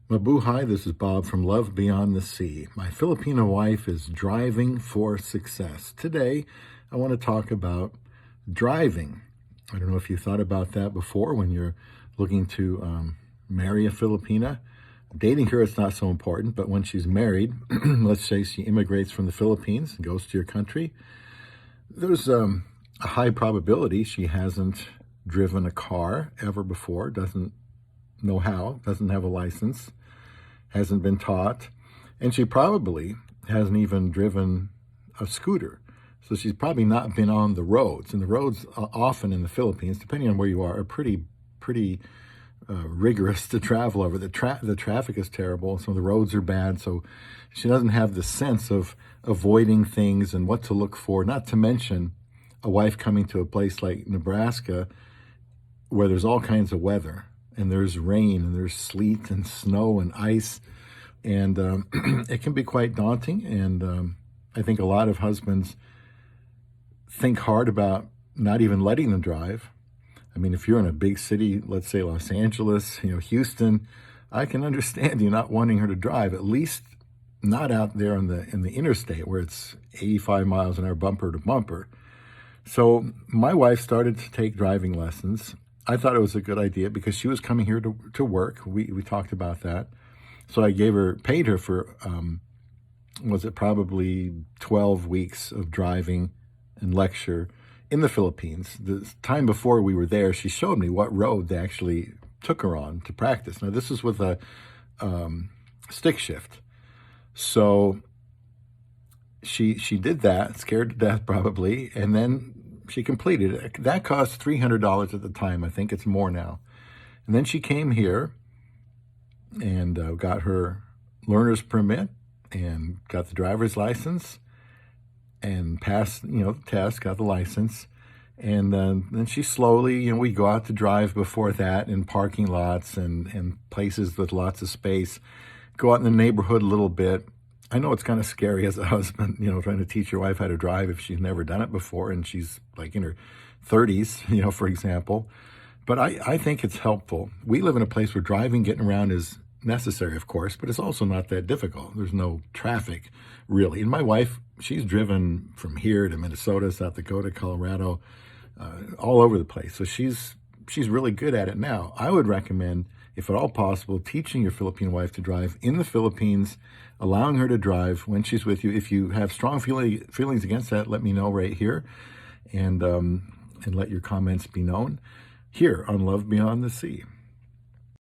Mabuhay, this is Bob from Love Beyond the Sea. My Filipino wife is driving for success. Today, I want to talk about driving. I don't know if you thought about that before when you're looking to marry a Filipina. Dating her, it's not so important, but when she's married, let's say she immigrates from the Philippines and goes to your country, there's a high probability she hasn't driven a car ever before, doesn't know how, doesn't have a license, hasn't been taught, and she probably hasn't even driven a scooter. So she's probably not been on the roads. And the roads often in the Philippines, depending on where you are pretty rigorous to travel over. The traffic is terrible, so the roads are bad, so she doesn't have the sense of avoiding things and what to look for, not to mention a wife coming to a place like Nebraska where there's all kinds of weather, and there's rain, and there's sleet, and snow, and ice, and it can be quite daunting, and I think a lot of husbands think hard about not even letting them drive. I mean, if you're in a big city, let's say Los Angeles, Houston, I can understand you not wanting her to drive, at least not out there in the interstate where it's 85 miles an hour bumper to bumper. So my wife started to take driving lessons. I thought it was a good idea because she was coming here to work. We talked about that. So I paid her for, was it probably 12 weeks of driving and lecture in the Philippines. The time before we were there, she showed me what road they actually took her on to practice. Now, this is with a stick shift. So she did that, scared to death probably, and then she completed it. That cost $300 at the time. I think it's more now. And then she came here and got her learner's permit and got the driver's license and passed, the test, got the license. And then she slowly, we go out to drive before that in parking lots and places with lots of space, go out in the neighborhood a little bit. I know it's kind of scary as a husband, trying to teach your wife how to drive if she's never done it before and she's like in her 30s, for example. But I think it's helpful. We live in a place where driving, getting around is necessary, of course, but it's also not that difficult. There's no traffic, really. And my wife, she's driven from here to Minnesota, South Dakota, Colorado, all over the place. So she's really good at it now. I would recommend, if at all possible, teaching your Filipino wife to drive in the Philippines, allowing her to drive when she's with you. If you have strong feelings against that, let me know right here, and let your comments be known here on Love Beyond the Sea.